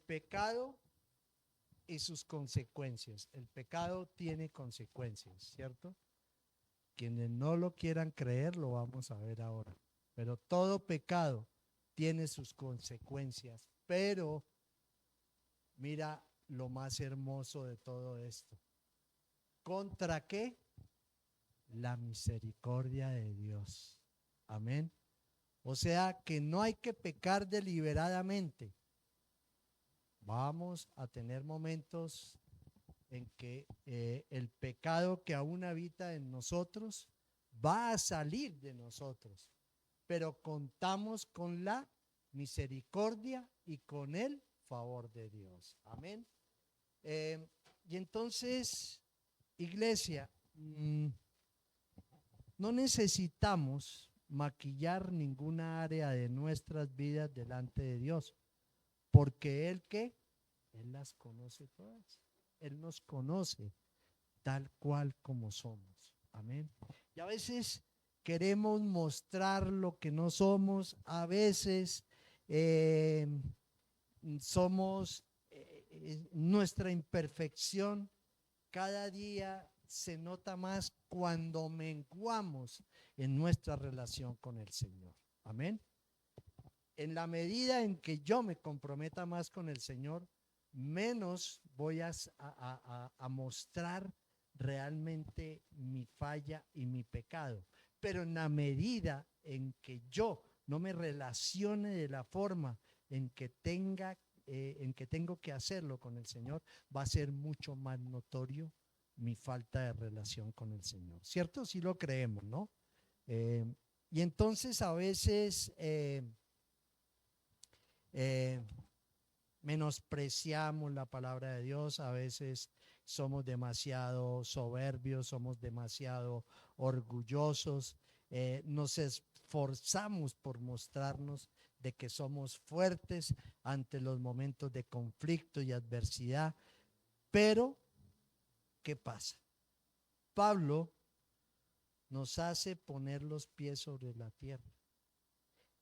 pecado y sus consecuencias. El pecado tiene consecuencias, ¿cierto? Quienes no lo quieran creer, lo vamos a ver ahora. Pero todo pecado tiene sus consecuencias. Pero mira lo más hermoso de todo esto. ¿Contra qué? La misericordia de Dios. Amén. O sea que no hay que pecar deliberadamente. Vamos a tener momentos en que el pecado que aún habita en nosotros va a salir de nosotros, pero contamos con la misericordia y con el favor de Dios. Amén. Y entonces, iglesia, no necesitamos maquillar ninguna área de nuestras vidas delante de Dios, porque Él ¿qué? Él las conoce todas. Él nos conoce tal cual como somos. Amén. Y a veces queremos mostrar lo que no somos, a veces somos nuestra imperfección. Cada día se nota más cuando menguamos en nuestra relación con el Señor. Amén. En la medida en que yo me comprometa más con el Señor, menos voy a mostrar realmente mi falla y mi pecado. Pero en la medida en que yo no me relacione de la forma en que tengo que hacerlo con el Señor, va a ser mucho más notorio mi falta de relación con el Señor. ¿Cierto? Sí lo creemos, ¿no? Y entonces a veces eh, menospreciamos la palabra de Dios, a veces somos demasiado soberbios, somos demasiado orgullosos, nos esforzamos por mostrarnos de que somos fuertes ante los momentos de conflicto y adversidad, pero ¿qué pasa? Pablo nos hace poner los pies sobre la tierra.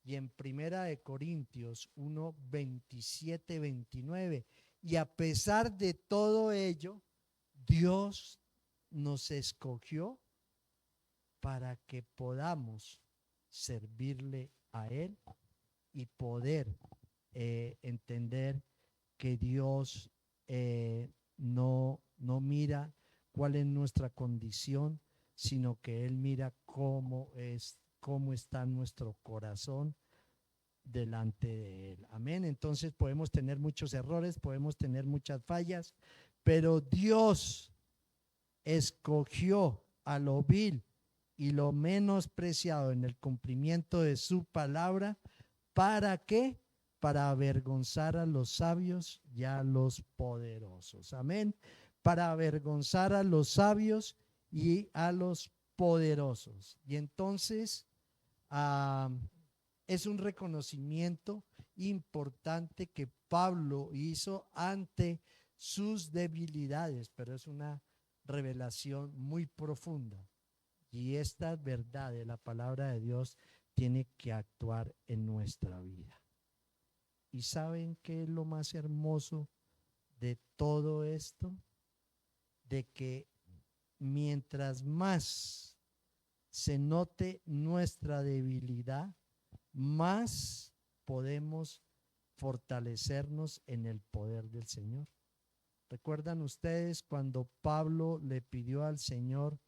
Y en Primera de Corintios 1, 27, 29, y a pesar de todo ello, Dios nos escogió para que podamos servirle a Él y poder entender que Dios no mira cuál es nuestra condición, sino que Él mira cómo está nuestro corazón delante de Él. Amén. Entonces podemos tener muchos errores, podemos tener muchas fallas, pero Dios escogió a lo vil y lo menospreciado en el cumplimiento de su palabra. ¿Para qué? Para avergonzar a los sabios y a los poderosos. Amén. Para avergonzar a los sabios y a los poderosos. Y entonces es un reconocimiento importante que Pablo hizo ante sus debilidades, pero es una revelación muy profunda. Y esta verdad de la palabra de Dios tiene que actuar en nuestra vida. ¿Y saben qué es lo más hermoso de todo esto? De que mientras más se note nuestra debilidad, más podemos fortalecernos en el poder del Señor. ¿Recuerdan ustedes cuando Pablo le pidió al Señor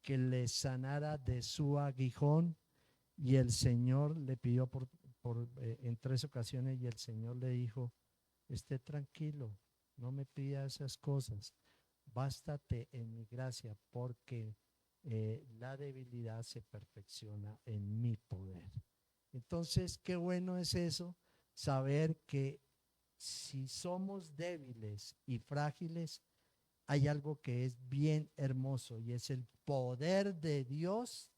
que le sanara de su aguijón y el Señor le pidió en 3 ocasiones y el Señor le dijo: esté tranquilo, no me pida esas cosas, bástate en mi gracia, porque la debilidad se perfecciona en mi poder. Entonces, qué bueno es eso, saber que si somos débiles y frágiles, hay algo que es bien hermoso y es el poder de Dios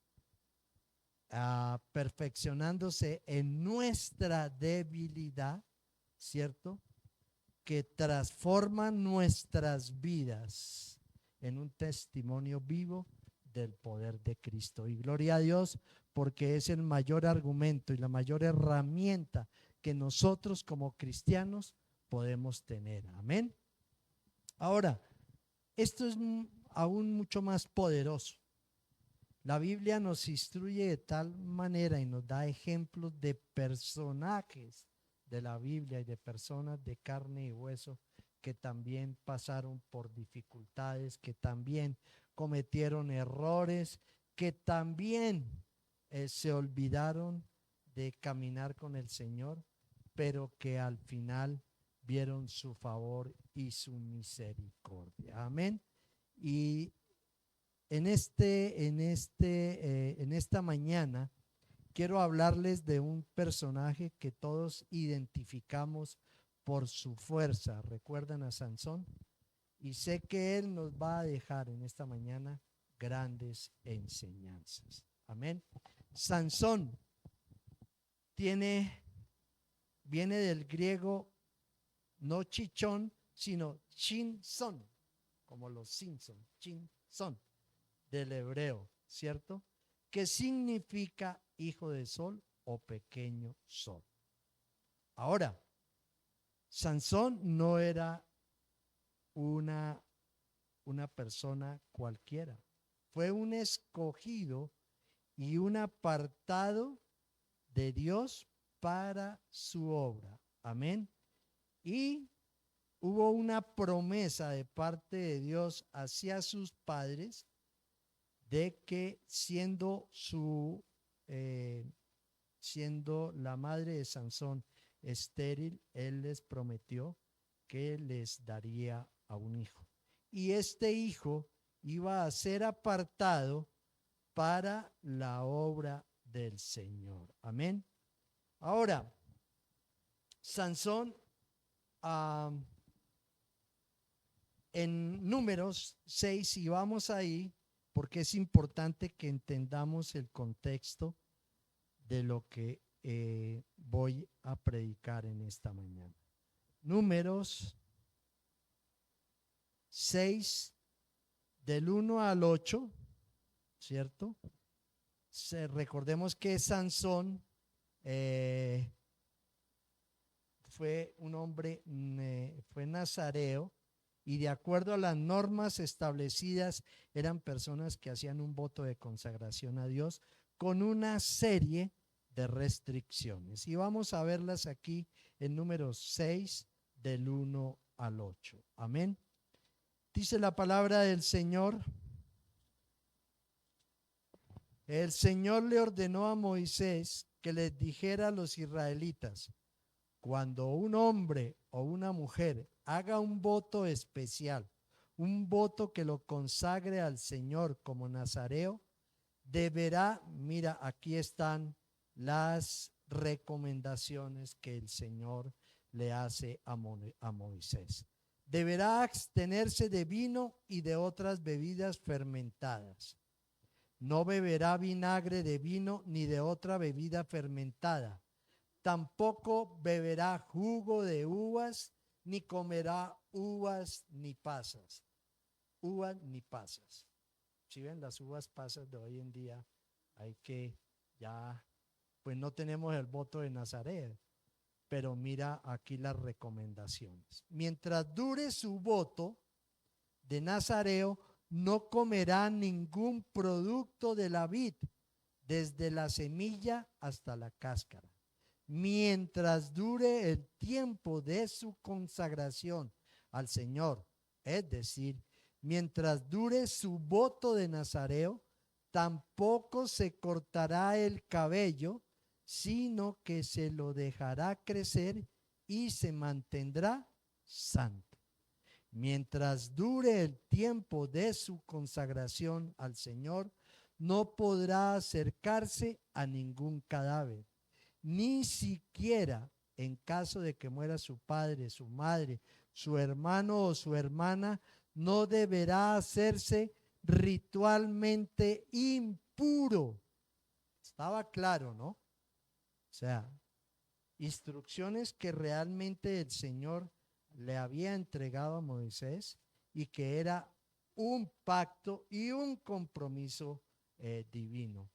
perfeccionándose en nuestra debilidad, ¿cierto? Que transforma nuestras vidas en un testimonio vivo del poder de Cristo. Y gloria a Dios, porque es el mayor argumento y la mayor herramienta que nosotros como cristianos podemos tener. Amén. Ahora, esto es aún mucho más poderoso. La Biblia nos instruye de tal manera y nos da ejemplos de personajes de la Biblia y de personas de carne y hueso que también pasaron por dificultades, que también cometieron errores, que también se olvidaron de caminar con el Señor, pero que al final vieron su favor y su misericordia. Amén. Y en esta mañana quiero hablarles de un personaje que todos identificamos por su fuerza. ¿Recuerdan a Sansón? Y sé que él nos va a dejar en esta mañana grandes enseñanzas. Amén. Sansón viene del griego no chichón, sino chinson, como los Simpson, chinson, del hebreo, ¿cierto? Que significa hijo de sol o pequeño sol. Ahora, Sansón no era una persona cualquiera. Fue un escogido y un apartado de Dios para su obra. Amén. Y hubo una promesa de parte de Dios hacia sus padres de que siendo la madre de Sansón estéril, él les prometió que les daría a un hijo. Y este hijo iba a ser apartado para la obra del Señor. Amén. Ahora, Sansón, en Números 6, y vamos ahí, porque es importante que entendamos el contexto de lo que voy a predicar en esta mañana. Números 6, del 1 al 8, ¿cierto? Recordemos que Sansón fue un hombre, fue nazareo, y de acuerdo a las normas establecidas eran personas que hacían un voto de consagración a Dios con una serie de restricciones. Y vamos a verlas aquí en Números 6 del 1 al 8. Amén. Dice la palabra del Señor. El Señor le ordenó a Moisés que les dijera a los israelitas: cuando un hombre o una mujer haga un voto especial, un voto que lo consagre al Señor como nazareo, deberá, mira, aquí están las recomendaciones que el Señor le hace a Moisés. Deberá abstenerse de vino y de otras bebidas fermentadas. No beberá vinagre de vino ni de otra bebida fermentada. Tampoco beberá jugo de uvas, ni comerá uvas ni pasas. Uvas ni pasas. Si ven las uvas pasas de hoy en día, hay que ya, pues no tenemos el voto de Nazaret, pero mira aquí las recomendaciones. Mientras dure su voto de nazareo, no comerá ningún producto de la vid, desde la semilla hasta la cáscara. Mientras dure el tiempo de su consagración al Señor, es decir, mientras dure su voto de nazareo, tampoco se cortará el cabello, sino que se lo dejará crecer y se mantendrá santo. Mientras dure el tiempo de su consagración al Señor, no podrá acercarse a ningún cadáver, ni siquiera en caso de que muera su padre, su madre, su hermano o su hermana, no deberá hacerse ritualmente impuro. Estaba claro, ¿no? O sea, instrucciones que realmente el Señor le había entregado a Moisés y que era un pacto y un compromiso divino.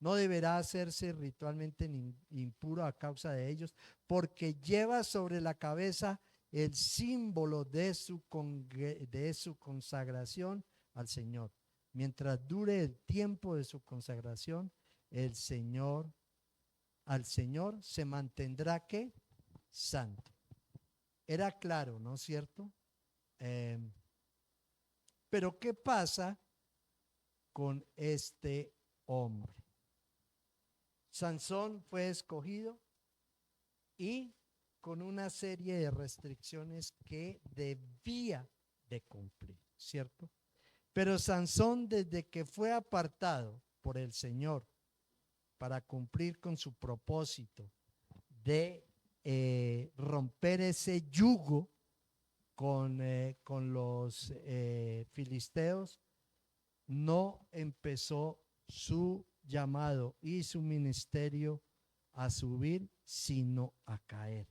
No deberá hacerse ritualmente impuro a causa de ellos, porque lleva sobre la cabeza el símbolo de su consagración al Señor. Mientras dure el tiempo de su consagración, al Señor se mantendrá ¿qué? Santo. Era claro, ¿no es cierto? Pero ¿qué pasa con este hombre? Sansón fue escogido y con una serie de restricciones que debía de cumplir, ¿cierto? Pero Sansón, desde que fue apartado por el Señor para cumplir con su propósito de romper ese yugo con los filisteos, no empezó su llamado y su ministerio a subir, sino a caer,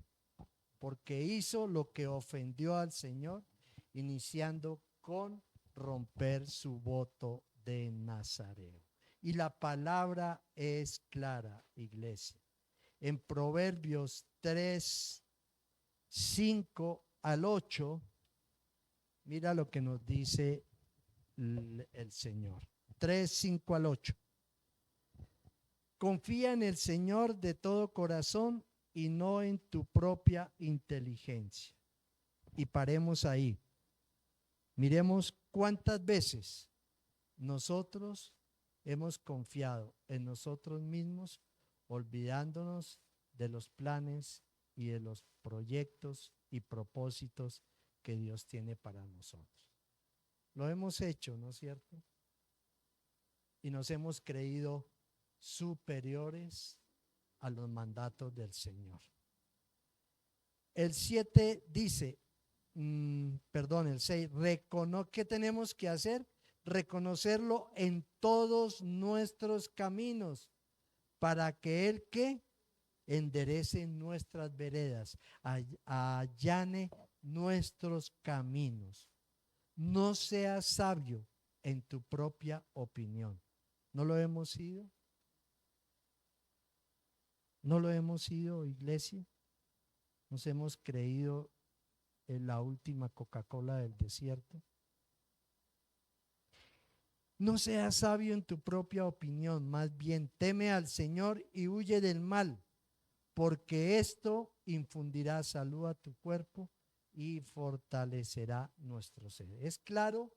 porque hizo lo que ofendió al Señor, iniciando con romper su voto de Nazareo. Y la palabra es clara, iglesia. En Proverbios 3, 5 al 8, mira lo que nos dice el Señor. 3, 5 al 8. Confía en el Señor de todo corazón y no en tu propia inteligencia. Y paremos ahí. Miremos cuántas veces nosotros hemos confiado en nosotros mismos, olvidándonos de los planes y de los proyectos y propósitos que Dios tiene para nosotros. Lo hemos hecho, ¿no es cierto? Y nos hemos creído superiores a los mandatos del Señor. El 7 dice, el 6, ¿qué tenemos que hacer? Reconocerlo en todos nuestros caminos, para que Él que enderece nuestras veredas, allane nuestros caminos. No seas sabio en tu propia opinión. ¿No lo hemos sido? ¿No lo hemos sido, iglesia? ¿Nos hemos creído en la última Coca-Cola del desierto? No seas sabio en tu propia opinión, más bien teme al Señor y huye del mal, porque esto infundirá salud a tu cuerpo y fortalecerá nuestro ser. Es claro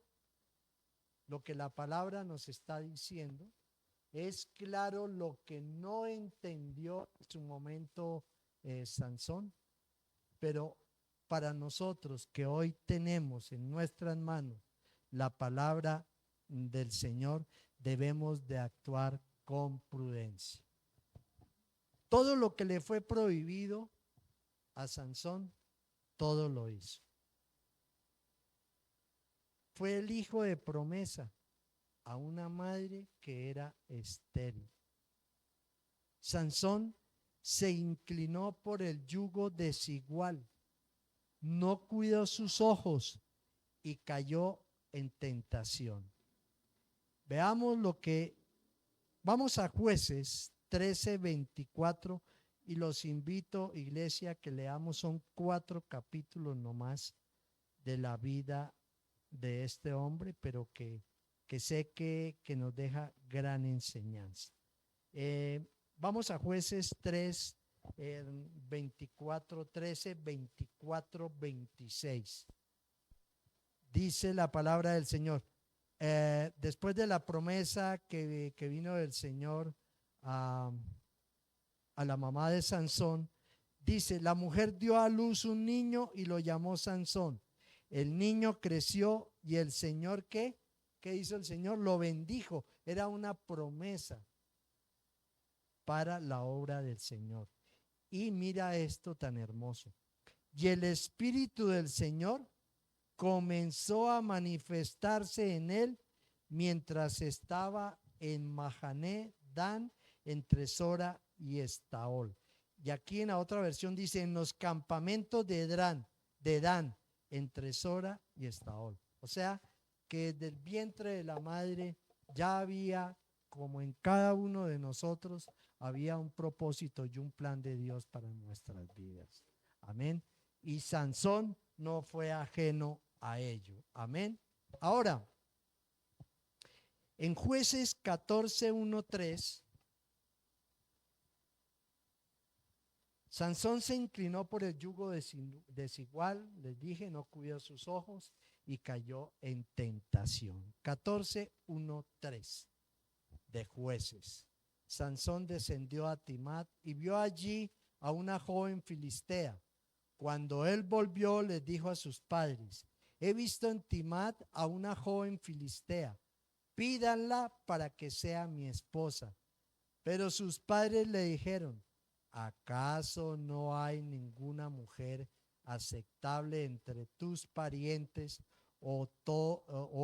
lo que la palabra nos está diciendo, es claro lo que no entendió en su momento Sansón, pero para nosotros que hoy tenemos en nuestras manos la palabra del Señor, debemos de actuar con prudencia. Todo lo que le fue prohibido a Sansón, todo lo hizo. Fue el hijo de promesa a una madre que era estéril. Sansón se inclinó por el yugo desigual, no cuidó sus ojos y cayó en tentación. Veamos lo que, vamos a Jueces 13:24 y los invito, iglesia, que leamos, son 4 capítulos nomás de la vida de este hombre, pero que sé que nos deja gran enseñanza. Vamos a Jueces 3, 24, 13, 24, 26. Dice la palabra del Señor. Después de la promesa que vino del Señor a la mamá de Sansón, dice, la mujer dio a luz un niño y lo llamó Sansón. El niño creció y el Señor, ¿qué hizo el Señor? Lo bendijo. Era una promesa para la obra del Señor. Y mira esto tan hermoso. Y el Espíritu del Señor comenzó a manifestarse en él mientras estaba en Mahané Dan, entre Sora y Estaol. Y aquí en la otra versión dice, en los campamentos de Dan, entre Sora y Estaol. O sea, que desde el vientre de la madre ya había, como en cada uno de nosotros, había un propósito y un plan de Dios para nuestras vidas. Amén. y Sansón no fue ajeno a ello. Amén. Ahora, en Jueces 14:1-3, Sansón se inclinó por el yugo desigual, les dije, no cuidó sus ojos y cayó en tentación. 14:1-3 de Jueces. Sansón descendió a Timat y vio allí a una joven filistea. Cuando él volvió, les dijo a sus padres: he visto en Timat a una joven filistea, pídanla para que sea mi esposa. Pero sus padres le dijeron: ¿acaso no hay ninguna mujer aceptable entre tus parientes o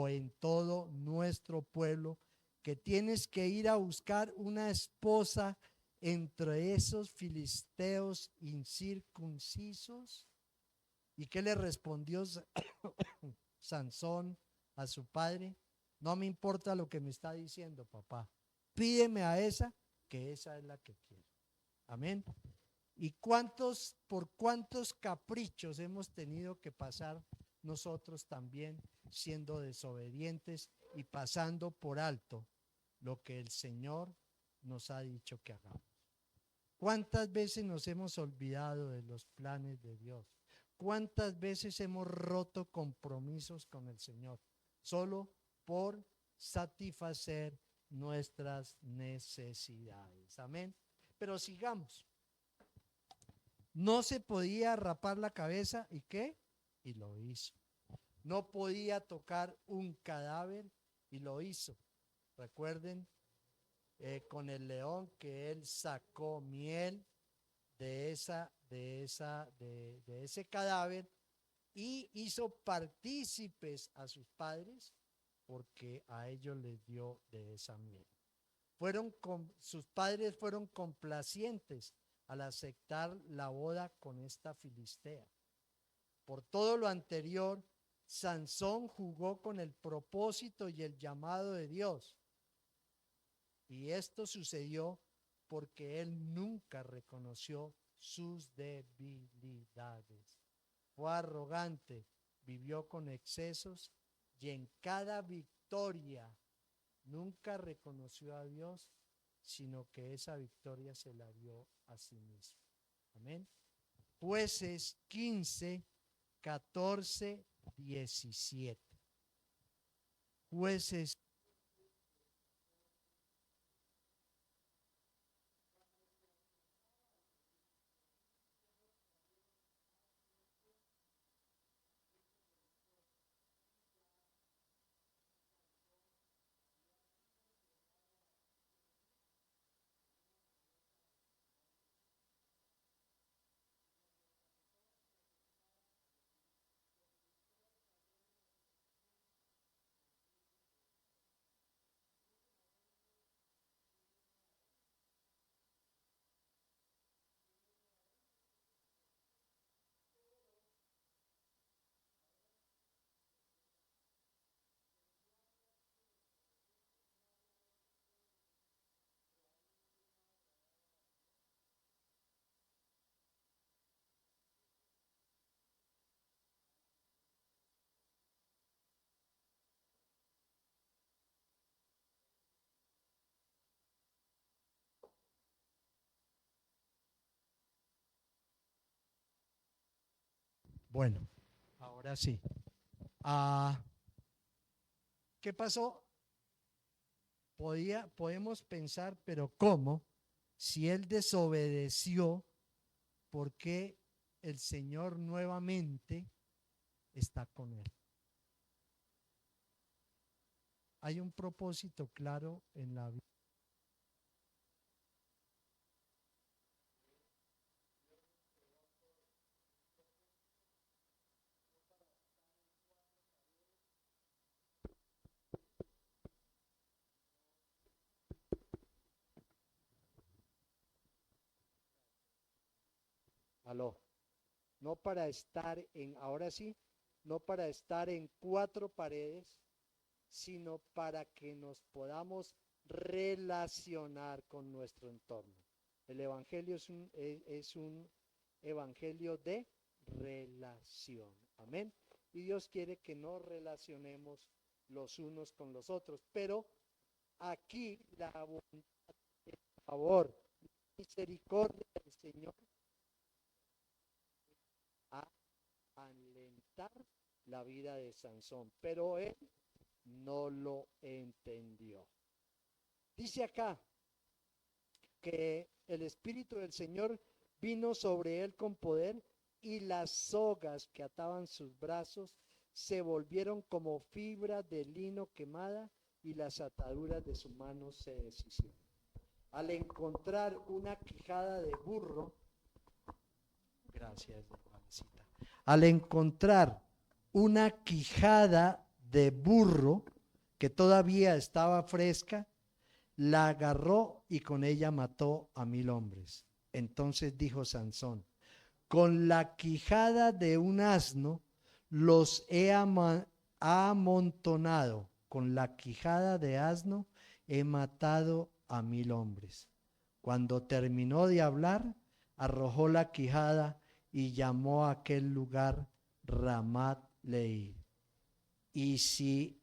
en todo nuestro pueblo, que tienes que ir a buscar una esposa entre esos filisteos incircuncisos? ¿Y qué le respondió Sansón a su padre? No me importa lo que me está diciendo, papá. Pídeme a esa, que esa es la que quiero. Amén. ¿Y por cuántos caprichos hemos tenido que pasar nosotros también, siendo desobedientes y pasando por alto lo que el Señor nos ha dicho que hagamos? ¿Cuántas veces nos hemos olvidado de los planes de Dios? ¿Cuántas veces hemos roto compromisos con el Señor solo por satisfacer nuestras necesidades? Amén. Pero sigamos. No se podía rapar la cabeza, ¿y qué? Y lo hizo. No podía tocar un cadáver, y lo hizo. Recuerden con el león que él sacó miel de ese cadáver y hizo partícipes a sus padres, porque a ellos les dio de esa miel. Sus padres fueron complacientes al aceptar la boda con esta filistea. Por todo lo anterior, Sansón jugó con el propósito y el llamado de Dios. Y esto sucedió porque él nunca reconoció sus debilidades. Fue arrogante, vivió con excesos y en cada victoria nunca reconoció a Dios, sino que esa victoria se la dio a sí mismo. Amén. Jueces 15, 14, 17. Jueces. Bueno, ahora sí. ¿Qué pasó? Podemos pensar, pero ¿cómo? Si él desobedeció, ¿por qué el Señor nuevamente está con él? Hay un propósito claro en la vida. Aló. No para estar ahora sí, no para estar en cuatro paredes, sino para que nos podamos relacionar con nuestro entorno. El evangelio es un evangelio de relación. Amén. Y Dios quiere que nos relacionemos los unos con los otros. Pero aquí la bondad, el favor, la misericordia del Señor a alentar la vida de Sansón. Pero él no lo entendió. Dice acá que el Espíritu del Señor vino sobre él con poder y las sogas que ataban sus brazos se volvieron como fibra de lino quemada y las ataduras de su mano se deshicieron. Al encontrar una quijada de burro, gracias, Juancita. Al encontrar una quijada de burro que todavía estaba fresca, la agarró y con ella mató a 1000 hombres. Entonces dijo Sansón: con la quijada de un asno los he amontonado, con la quijada de asno he matado a 1000 hombres. Cuando terminó de hablar, arrojó la quijada y llamó a aquel lugar Ramat Lehi. Y si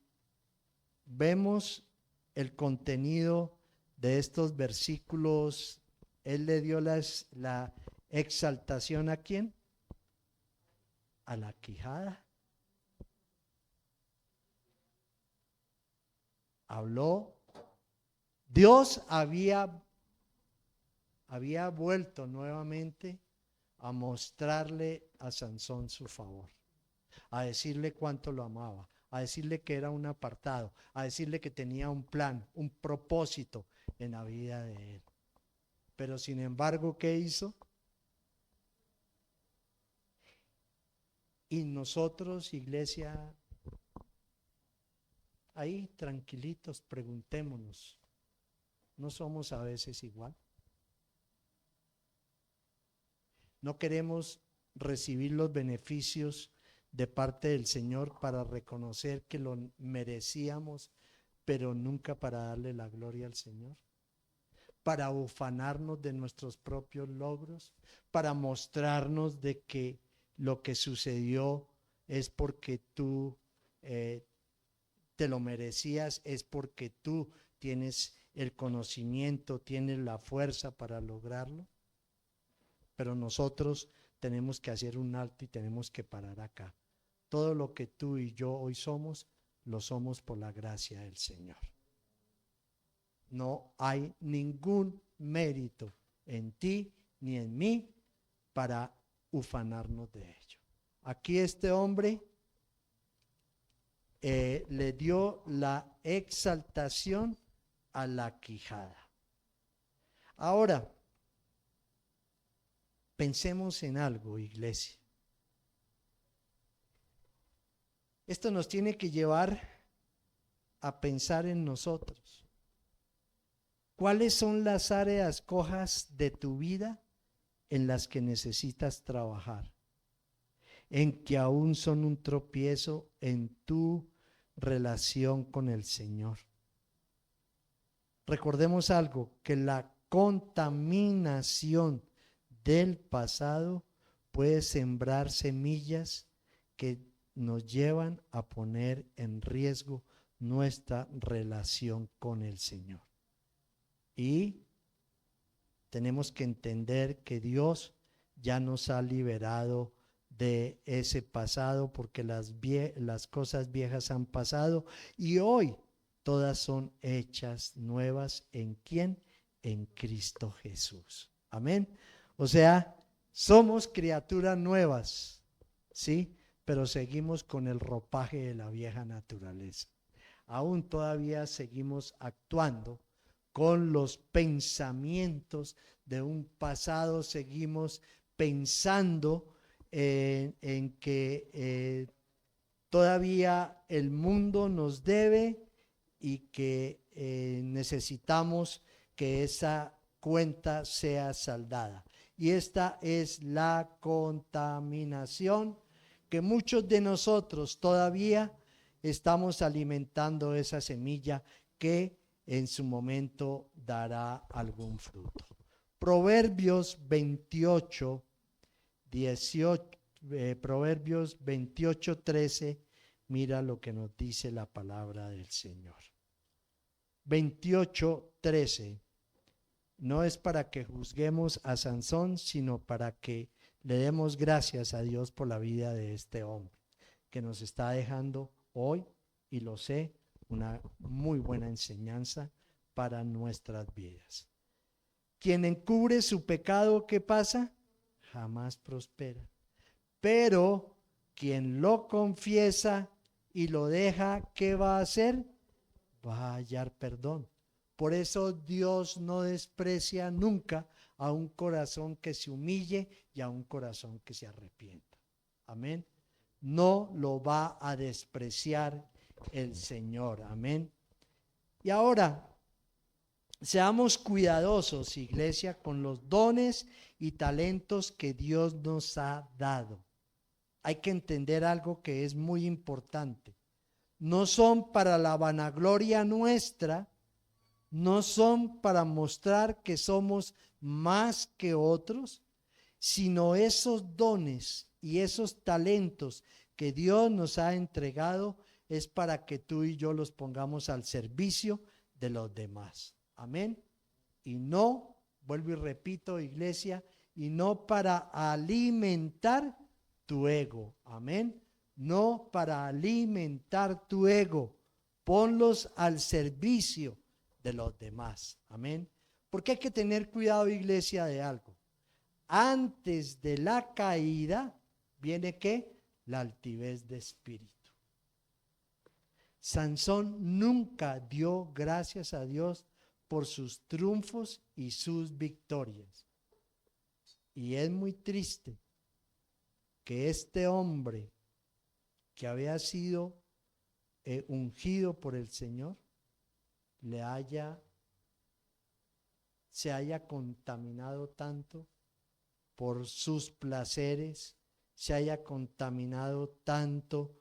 vemos el contenido de estos versículos, él le dio la exaltación ¿a quién? A la quijada. Habló. Dios había vuelto nuevamente a mostrarle a Sansón su favor, a decirle cuánto lo amaba, a decirle que era un apartado, a decirle que tenía un plan, un propósito en la vida de él. Pero sin embargo, ¿qué hizo? Y nosotros, iglesia, ahí tranquilitos, preguntémonos, ¿no somos a veces igual? ¿No queremos recibir los beneficios de parte del Señor para reconocer que lo merecíamos, pero nunca para darle la gloria al Señor? Para ufanarnos de nuestros propios logros, para mostrarnos de que lo que sucedió es porque tú te lo merecías, es porque tú tienes el conocimiento, tienes la fuerza para lograrlo. Pero nosotros tenemos que hacer un alto y tenemos que parar acá. Todo lo que tú y yo hoy somos, lo somos por la gracia del Señor. No hay ningún mérito en ti ni en mí para ufanarnos de ello. Aquí este hombre le dio la exaltación a la quijada. Ahora, pensemos en algo, iglesia. Esto nos tiene que llevar a pensar en nosotros. ¿Cuáles son las áreas cojas de tu vida en las que necesitas trabajar? En que aún son un tropiezo en tu relación con el Señor. Recordemos algo, que la contaminación del pasado puede sembrar semillas que nos llevan a poner en riesgo nuestra relación con el Señor. Y tenemos que entender que Dios ya nos ha liberado de ese pasado, porque las cosas viejas han pasado y hoy todas son hechas nuevas. ¿En quién? En Cristo Jesús. Amén. O sea, somos criaturas nuevas, ¿sí? Pero seguimos con el ropaje de la vieja naturaleza. Aún todavía seguimos actuando con los pensamientos de un pasado, seguimos pensando en que todavía el mundo nos debe y que necesitamos que esa cuenta sea saldada. Y esta es la contaminación que muchos de nosotros todavía estamos alimentando, esa semilla que en su momento dará algún fruto. Proverbios 28, Proverbios 28:13, mira lo que nos dice la palabra del Señor. 28:13. No es para que juzguemos a Sansón, sino para que le demos gracias a Dios por la vida de este hombre, que nos está dejando hoy, y lo sé, una muy buena enseñanza para nuestras vidas. Quien encubre su pecado, ¿qué pasa? Jamás prospera. Pero quien lo confiesa y lo deja, ¿qué va a hacer? Va a hallar perdón. Por eso Dios no desprecia nunca a un corazón que se humille y a un corazón que se arrepienta. Amén. No lo va a despreciar el Señor. Amén. Y ahora, seamos cuidadosos, iglesia, con los dones y talentos que Dios nos ha dado. Hay que entender algo que es muy importante. No son para la vanagloria nuestra, no son para mostrar que somos más que otros, sino esos dones y esos talentos que Dios nos ha entregado es para que tú y yo los pongamos al servicio de los demás. Amén. Y no, vuelvo y repito, iglesia, y no para alimentar tu ego. Amén. No para alimentar tu ego. Ponlos al servicio de los demás. Amén. Porque hay que tener cuidado, iglesia, de algo. Antes de la caída viene ¿qué? La altivez de espíritu. Sansón nunca dio gracias a Dios por sus triunfos y sus victorias. Y es muy triste que este hombre que había sido ungido por el Señor se haya contaminado tanto por sus placeres, se haya contaminado tanto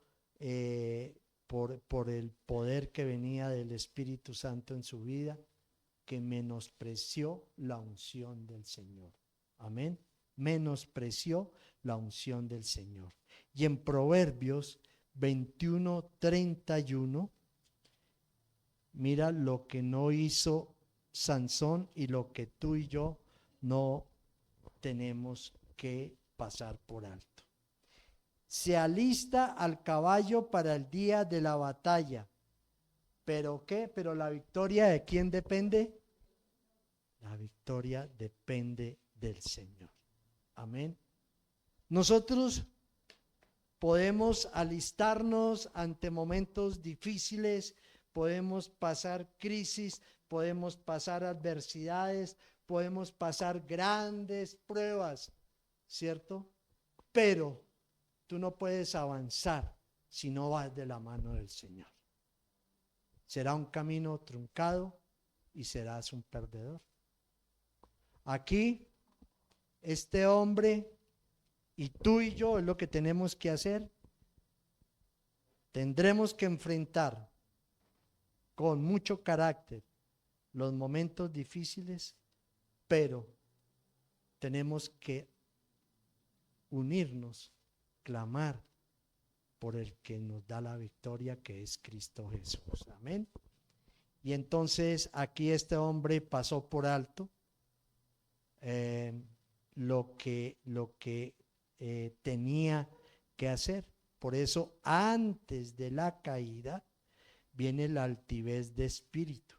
por el poder que venía del Espíritu Santo en su vida, que menospreció la unción del Señor. Amén. Menospreció la unción del Señor. Y en Proverbios 21:31, mira lo que no hizo Sansón y lo que tú y yo no tenemos que pasar por alto. Se alista al caballo para el día de la batalla. ¿Pero qué? ¿Pero la victoria de quién depende? La victoria depende del Señor. Amén. Nosotros podemos alistarnos ante momentos difíciles, podemos pasar crisis, podemos pasar adversidades, podemos pasar grandes pruebas, ¿cierto? Pero tú no puedes avanzar si no vas de la mano del Señor. Será un camino truncado y serás un perdedor. Aquí, este hombre y tú y yo es lo que tenemos que hacer. Tendremos que enfrentar con mucho carácter los momentos difíciles, pero tenemos que unirnos, clamar por el que nos da la victoria, que es Cristo Jesús. Amén. Y entonces aquí este hombre pasó por alto lo que tenía que hacer. Por eso antes de la caída viene la altivez de espíritu.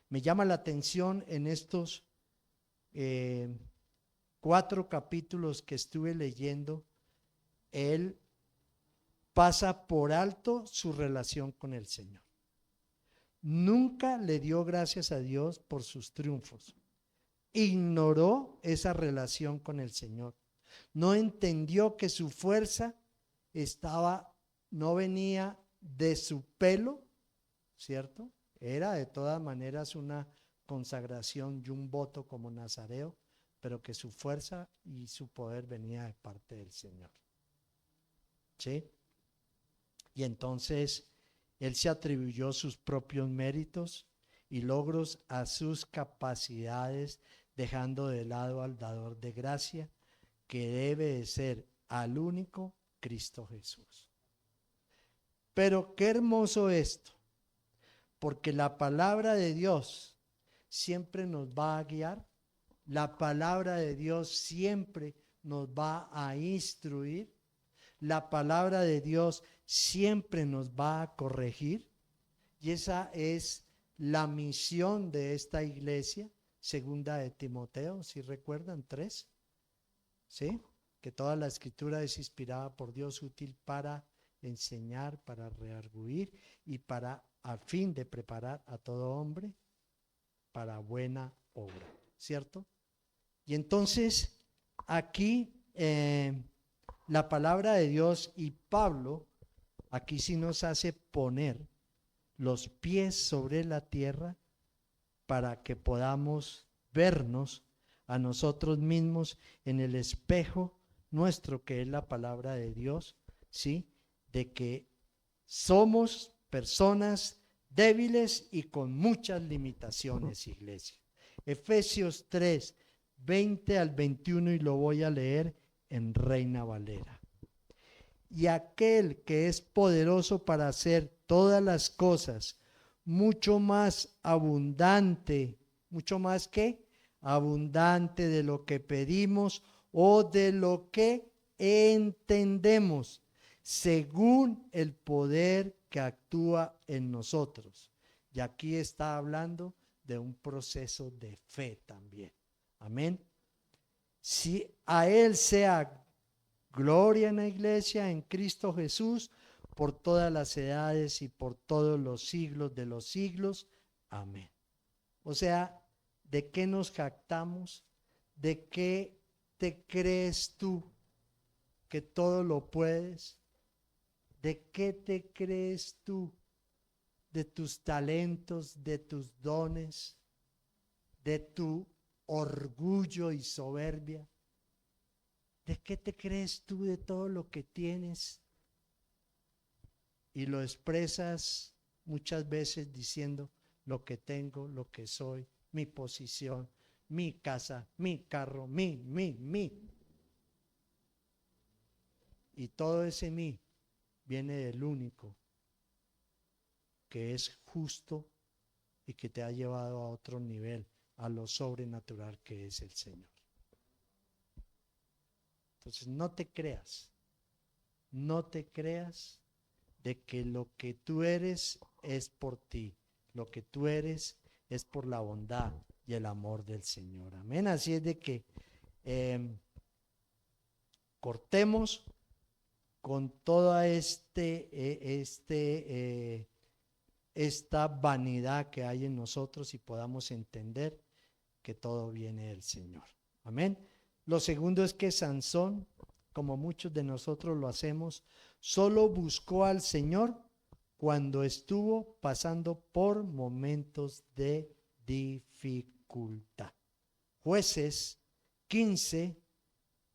Me llama la atención en estos 4 capítulos que estuve leyendo, él pasa por alto su relación con el Señor. Nunca le dio gracias a Dios por sus triunfos. Ignoró esa relación con el Señor. No entendió que su fuerza no venía de su pelo, ¿cierto? Era de todas maneras una consagración y un voto como nazareo, pero que su fuerza y su poder venía de parte del Señor. ¿Sí? Y entonces él se atribuyó sus propios méritos y logros a sus capacidades, dejando de lado al dador de gracia, que debe de ser al único Cristo Jesús. Pero qué hermoso esto, porque la palabra de Dios siempre nos va a guiar, la palabra de Dios siempre nos va a instruir, la palabra de Dios siempre nos va a corregir, y esa es la misión de esta iglesia, segunda de Timoteo, si recuerdan, 3, ¿sí? Que toda la escritura es inspirada por Dios, útil para enseñar, para redarguir y para a fin de preparar a todo hombre para buena obra, ¿cierto? Y entonces aquí la palabra de Dios y Pablo aquí sí nos hace poner los pies sobre la tierra para que podamos vernos a nosotros mismos en el espejo nuestro, que es la palabra de Dios, ¿sí? De que somos personas débiles y con muchas limitaciones, iglesia. Efesios 3, 20 al 21, y lo voy a leer en Reina Valera. Y aquel que es poderoso para hacer todas las cosas mucho más abundante, mucho más que abundante de lo que pedimos o de lo que entendemos, según el poder que actúa en nosotros. Y aquí está hablando de un proceso de fe también. Amén. Si a Él sea gloria en la iglesia, en Cristo Jesús, por todas las edades y por todos los siglos de los siglos. Amén. O sea, ¿de qué nos jactamos? ¿De qué te crees tú que todo lo puedes? ¿De qué te crees tú? ¿De tus talentos, de tus dones, de tu orgullo y soberbia? ¿De qué te crees tú de todo lo que tienes? Y lo expresas muchas veces diciendo lo que tengo, lo que soy, mi posición, mi casa, mi carro, mi. Y todo ese mí viene del único que es justo y que te ha llevado a otro nivel, a lo sobrenatural que es el Señor. Entonces no te creas de que lo que tú eres es por ti, lo que tú eres es por la bondad y el amor del Señor. Amén. Así es de que cortemos con toda esta vanidad que hay en nosotros y podamos entender que todo viene del Señor. Amén. Lo segundo es que Sansón, como muchos de nosotros lo hacemos, solo buscó al Señor cuando estuvo pasando por momentos de dificultad. Jueces 15,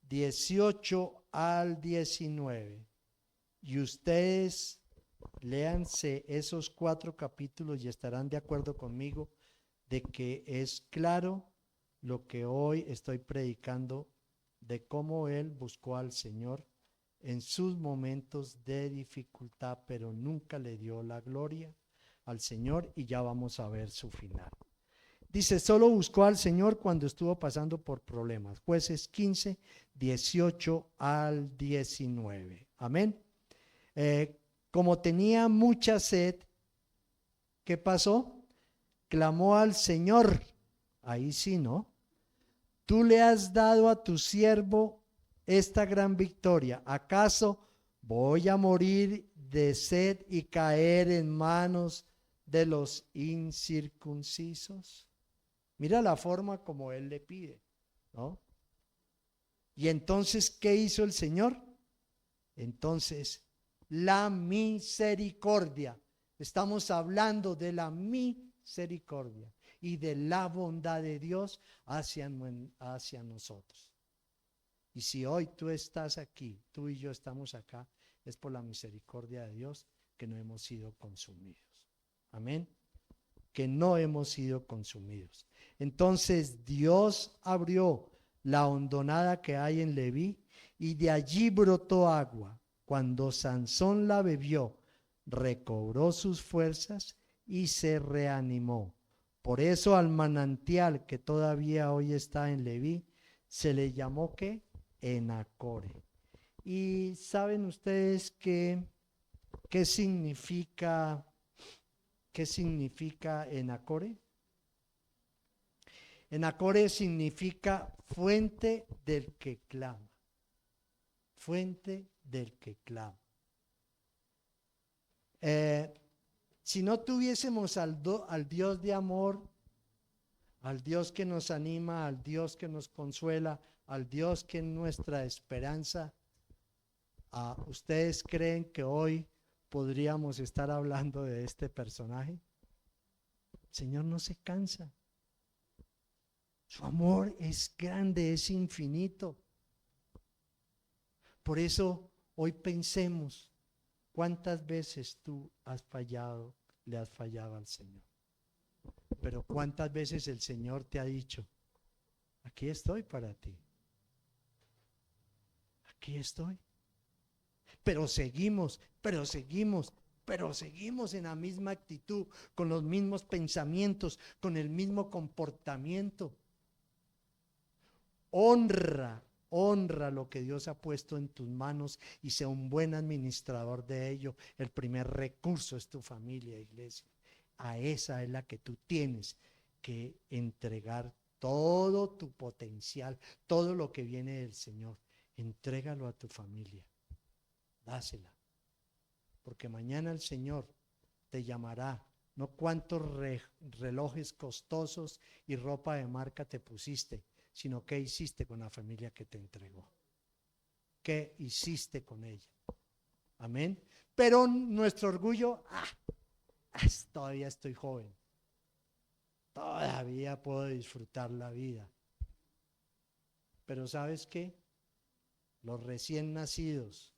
18 al 19. Y ustedes léanse esos 4 capítulos y estarán de acuerdo conmigo de que es claro lo que hoy estoy predicando, de cómo él buscó al Señor en sus momentos de dificultad, pero nunca le dio la gloria al Señor, y ya vamos a ver su final. Dice, solo buscó al Señor cuando estuvo pasando por problemas. Jueces 15, 18 al 19. Amén. Como tenía mucha sed, ¿qué pasó? Clamó al Señor. Ahí sí, ¿no? Tú le has dado a tu siervo esta gran victoria. ¿Acaso voy a morir de sed y caer en manos de los incircuncisos? Mira la forma como él le pide, ¿no? Y entonces, ¿qué hizo el Señor? Entonces, la misericordia. Estamos hablando de la misericordia y de la bondad de Dios hacia nosotros. Y si hoy tú estás aquí, tú y yo estamos acá, es por la misericordia de Dios que no hemos sido consumidos. Amén. Que no hemos sido consumidos. Entonces Dios abrió la hondonada que hay en Leví, y de allí brotó agua. Cuando Sansón la bebió, recobró sus fuerzas y se reanimó. Por eso al manantial que todavía hoy está en Leví, se le llamó ¿qué? Enacore. ¿Y saben ustedes qué significa Enacore? Enacore significa fuente del que clama. Fuente del que clama. Si no tuviésemos al Dios de amor, al Dios que nos anima, al Dios que nos consuela, al Dios que es nuestra esperanza, ¿ustedes creen que hoy podríamos estar hablando de este personaje? El Señor no se cansa. Su amor es grande, es infinito. Por eso hoy pensemos, ¿cuántas veces tú has fallado, le has fallado al Señor? Pero ¿cuántas veces el Señor te ha dicho, aquí estoy para ti? Aquí estoy. Pero seguimos en la misma actitud, con los mismos pensamientos, con el mismo comportamiento. Honra lo que Dios ha puesto en tus manos y sea un buen administrador de ello. El primer recurso es tu familia, iglesia. A esa es la que tú tienes que entregar todo tu potencial, todo lo que viene del Señor. Entrégalo a tu familia, dásela. Porque mañana el Señor te llamará, no cuántos relojes costosos y ropa de marca te pusiste, sino qué hiciste con la familia que te entregó. ¿Qué hiciste con ella? Amén. Pero nuestro orgullo, todavía estoy joven. Todavía puedo disfrutar la vida. Pero ¿sabes qué? Los recién nacidos,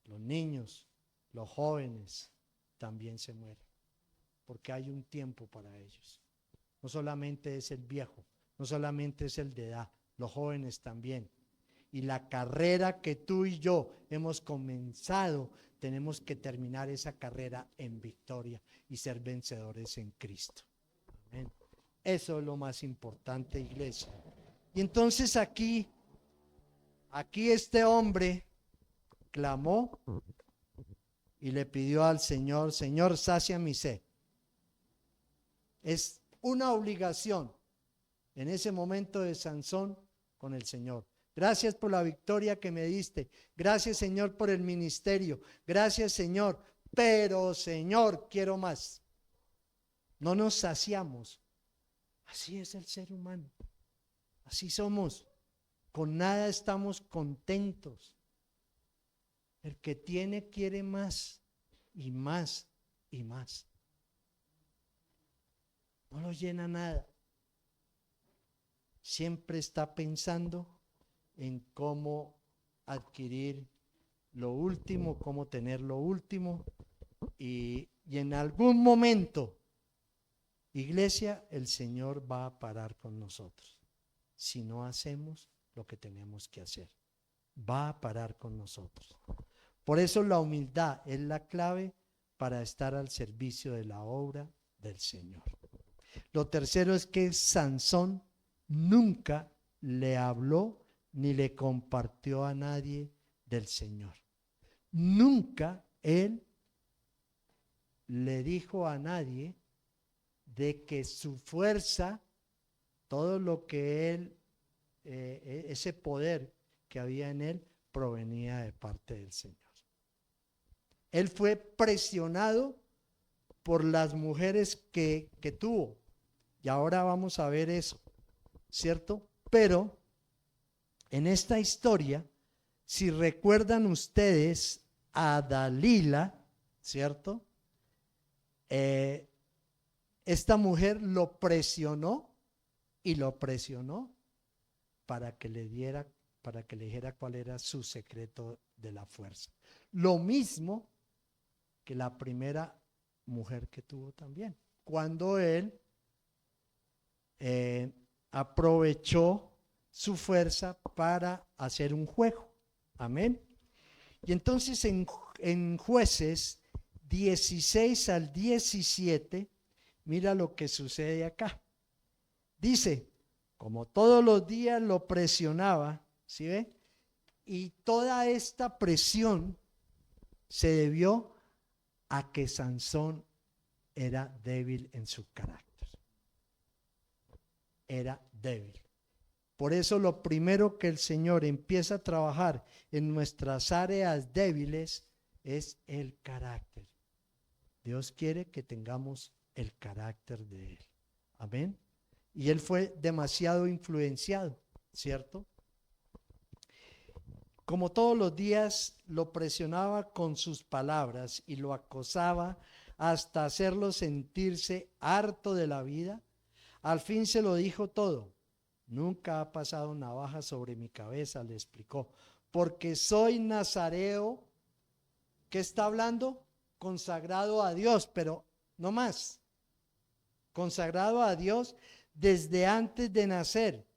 los niños, los jóvenes también se mueren. Porque hay un tiempo para ellos. No solamente es el viejo, no solamente es el de edad, los jóvenes también. Y la carrera que tú y yo hemos comenzado, tenemos que terminar esa carrera en victoria y ser vencedores en Cristo. Amén. Eso es lo más importante, iglesia. Y entonces aquí este hombre clamó y le pidió al Señor, Señor, sacia mi sed. Es una obligación en ese momento de Sansón con el Señor. Gracias por la victoria que me diste. Gracias, Señor, por el ministerio. Gracias, Señor. Pero, Señor, quiero más. No nos saciamos. Así es el ser humano. Así somos. Con nada estamos contentos. El que tiene quiere más y más y más. No lo llena nada. Siempre está pensando en cómo adquirir lo último, cómo tener lo último. Y en algún momento, iglesia, el Señor va a parar con nosotros. Si no hacemos lo que tenemos que hacer, va a parar con nosotros. Por eso la humildad es la clave para estar al servicio de la obra del Señor. Lo tercero es que Sansón nunca le habló ni le compartió a nadie del Señor. Nunca él le dijo a nadie de que su fuerza, todo lo que él, ese poder que había en él, provenía de parte del Señor. Él fue presionado por las mujeres que tuvo. Y ahora vamos a ver eso, ¿cierto? Pero en esta historia, si recuerdan ustedes a Dalila, ¿cierto? Esta mujer lo presionó para que le dijera cuál era su secreto de la fuerza. Lo mismo que la primera mujer que tuvo también. Cuando él aprovechó su fuerza para hacer un juego. Amén. Y entonces en Jueces 16 al 17, mira lo que sucede acá. Dice, como todos los días lo presionaba, ¿sí ve? Y toda esta presión se debió a que Sansón era débil en su carácter. Era débil. Por eso lo primero que el Señor empieza a trabajar en nuestras áreas débiles es el carácter. Dios quiere que tengamos el carácter de Él. Amén. Y Él fue demasiado influenciado, ¿cierto? Como todos los días lo presionaba con sus palabras y lo acosaba hasta hacerlo sentirse harto de la vida, al fin se lo dijo todo. Nunca ha pasado navaja sobre mi cabeza, le explicó, porque soy nazareo. ¿Qué está hablando? Consagrado a Dios, pero no más. Consagrado a Dios desde antes de nacer.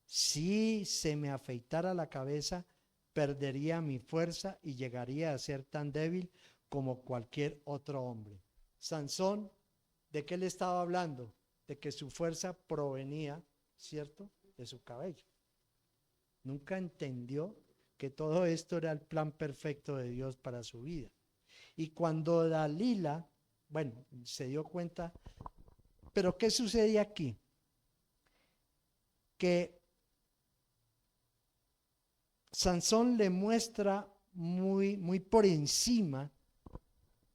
Si se me afeitara la cabeza, perdería mi fuerza y llegaría a ser tan débil como cualquier otro hombre. Sansón, ¿de qué le estaba hablando? De que su fuerza provenía, ¿cierto?, de su cabello. Nunca entendió que todo esto era el plan perfecto de Dios para su vida. Y cuando Dalila, bueno, se dio cuenta, pero ¿qué sucede aquí? Que Sansón le muestra muy por encima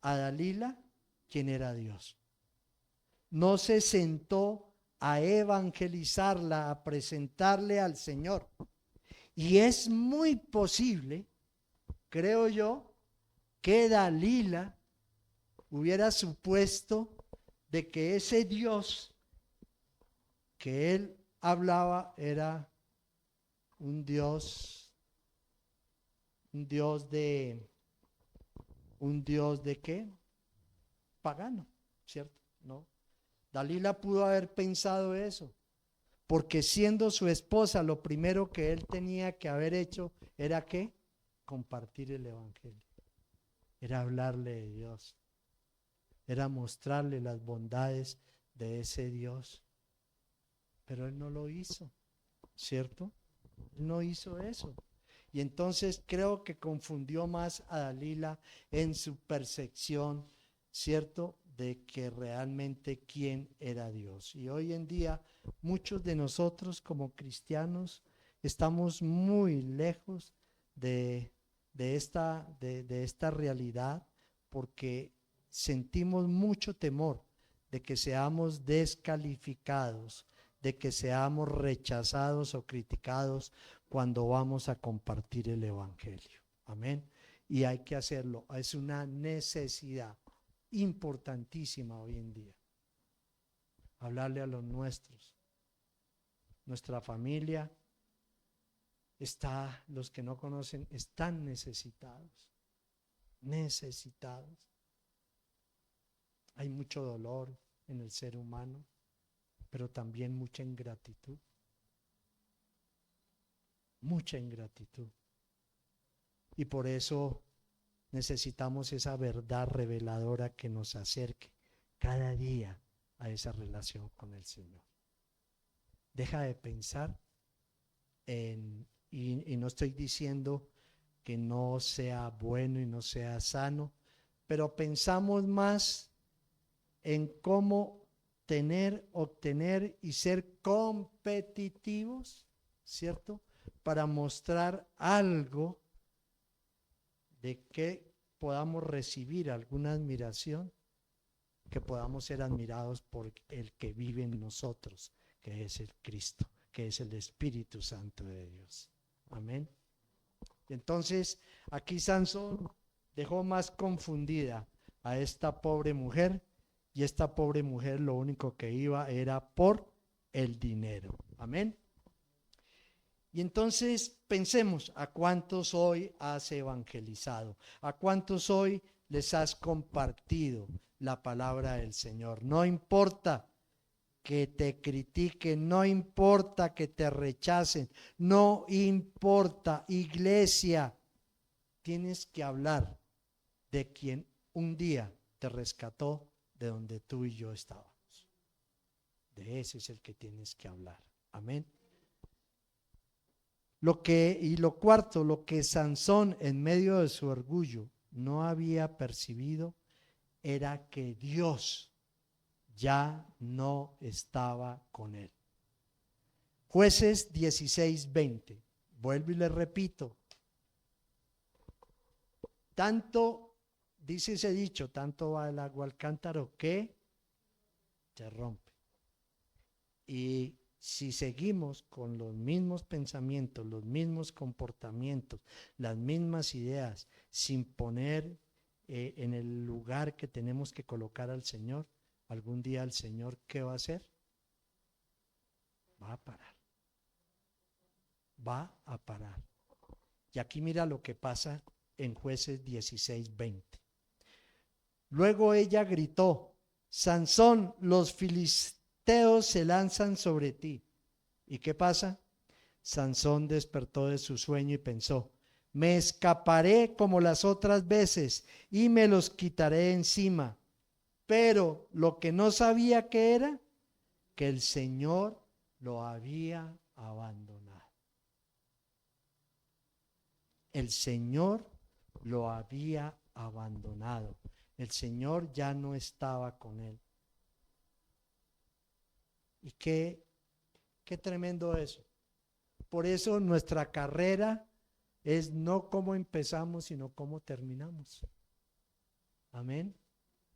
a Dalila quién era Dios. No se sentó a evangelizarla, a presentarle al Señor. Y es muy posible, creo yo, que Dalila hubiera supuesto de que ese Dios que él hablaba era un Dios de qué? Pagano, ¿cierto? No. Dalila pudo haber pensado eso, porque siendo su esposa, lo primero que él tenía que haber hecho era ¿qué? Compartir el evangelio, era hablarle de Dios, era mostrarle las bondades de ese Dios, pero él no lo hizo, ¿cierto? Él no hizo eso. Y entonces creo que confundió más a Dalila en su percepción, ¿cierto?, de que realmente quién era Dios. Y hoy en día muchos de nosotros como cristianos estamos muy lejos de esta realidad, porque sentimos mucho temor de que seamos descalificados, de que seamos rechazados o criticados cuando vamos a compartir el evangelio. Amén. Y hay que hacerlo, es una necesidad importantísima hoy en día. Hablarle a los nuestros. Nuestra familia está, los que no conocen, están necesitados. Necesitados. Hay mucho dolor en el ser humano, pero también mucha ingratitud. Mucha ingratitud. Y por eso necesitamos esa verdad reveladora que nos acerque cada día a esa relación con el Señor. Deja de pensar y no estoy diciendo que no sea bueno y no sea sano, pero pensamos más en cómo tener, obtener y ser competitivos, ¿cierto?, para mostrar algo de que podamos recibir alguna admiración, que podamos ser admirados por el que vive en nosotros, que es el Cristo, que es el Espíritu Santo de Dios. Amén. Entonces, aquí Sansón dejó más confundida a esta pobre mujer, y esta pobre mujer lo único que iba era por el dinero. Amén. Y entonces pensemos, ¿a cuántos hoy has evangelizado? ¿A cuántos hoy les has compartido la palabra del Señor? No importa que te critiquen, no importa que te rechacen, no importa, iglesia, tienes que hablar de quien un día te rescató de donde tú y yo estábamos. De ese es el que tienes que hablar. Amén. Lo cuarto, lo que Sansón en medio de su orgullo no había percibido era que Dios ya no estaba con él. Jueces 16:20. Vuelvo y le repito. Tanto, dice ese dicho, tanto va el agua al cántaro que se rompe. Y si seguimos con los mismos pensamientos, los mismos comportamientos, las mismas ideas, sin poner en el lugar que tenemos que colocar al Señor, algún día el Señor, ¿qué va a hacer? Va a parar. Va a parar. Y aquí mira lo que pasa en Jueces 16:20. Luego ella gritó: Sansón, los filisteos se lanzan sobre ti. ¿Y qué pasa? Sansón despertó de su sueño y pensó: me escaparé como las otras veces y me los quitaré encima. Pero lo que no sabía que era, que el Señor lo había abandonado. El Señor lo había abandonado. El Señor ya no estaba con él. Y qué tremendo eso. Por eso nuestra carrera es no cómo empezamos, sino cómo terminamos. Amén.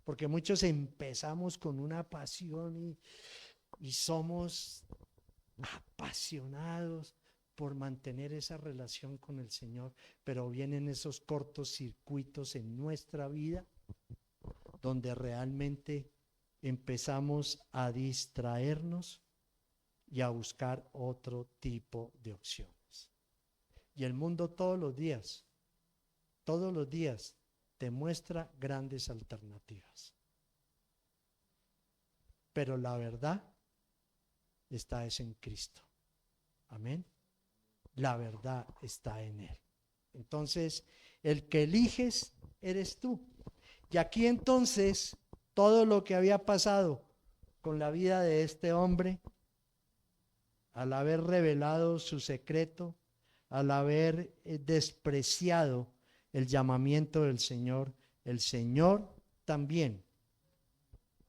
Porque muchos empezamos con una pasión y somos apasionados por mantener esa relación con el Señor, pero vienen esos cortos circuitos en nuestra vida donde realmente empezamos a distraernos y a buscar otro tipo de opciones. Y el mundo todos los días te muestra grandes alternativas. Pero la verdad está es en Cristo. Amén. La verdad está en Él. Entonces, el que eliges eres tú. Y aquí entonces, todo lo que había pasado con la vida de este hombre, al haber revelado su secreto, al haber despreciado el llamamiento del Señor, el Señor también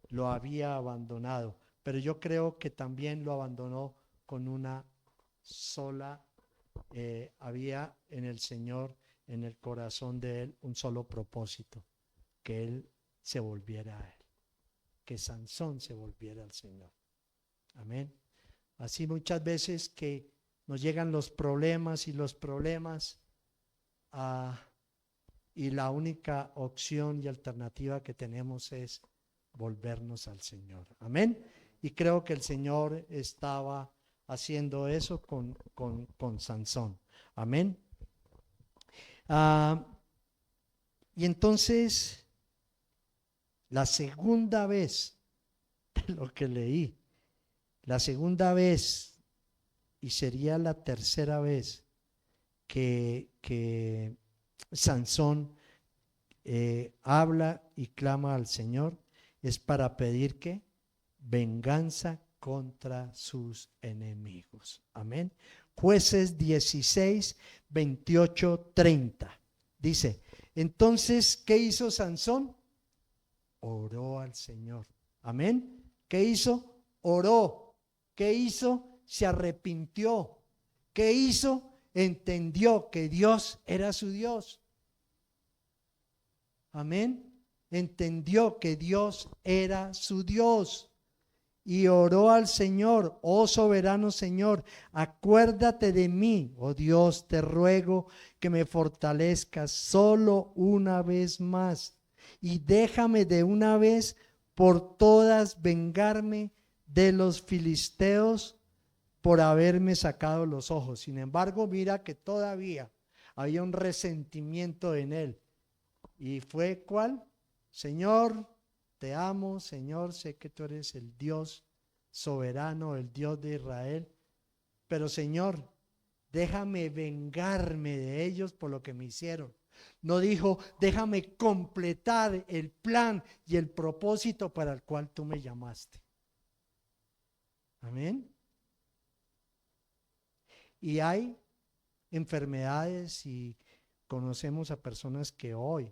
lo había abandonado. Pero yo creo que también lo abandonó con una sola, había en el Señor, en el corazón de él, un solo propósito: que él se volviera a él, que Sansón se volviera al Señor. Amén. Así muchas veces que nos llegan los problemas, y la única opción y alternativa que tenemos es volvernos al Señor. Amén. Y creo que el Señor estaba haciendo eso con Sansón. Amén. Y entonces, la segunda vez de lo que leí, la segunda vez, y sería la tercera vez que Sansón habla y clama al Señor, es para pedir que venganza contra sus enemigos. Amén. Jueces 16, 28, 30. Dice: entonces, ¿qué hizo Sansón? Oró al Señor. Amén. ¿Qué hizo? Oró. ¿Qué hizo? Se arrepintió. ¿Qué hizo? Entendió que Dios era su Dios. Amén. Entendió que Dios era su Dios y oró al Señor: oh soberano Señor, acuérdate de mí, oh Dios, te ruego que me fortalezcas solo una vez más y déjame de una vez por todas vengarme de los filisteos por haberme sacado los ojos. Sin embargo, mira que todavía había un resentimiento en él. ¿Y fue cuál? Señor, te amo, Señor, sé que tú eres el Dios soberano, el Dios de Israel. Pero Señor, déjame vengarme de ellos por lo que me hicieron. No dijo, déjame completar el plan y el propósito para el cual tú me llamaste. Amén. Y hay enfermedades y conocemos a personas que hoy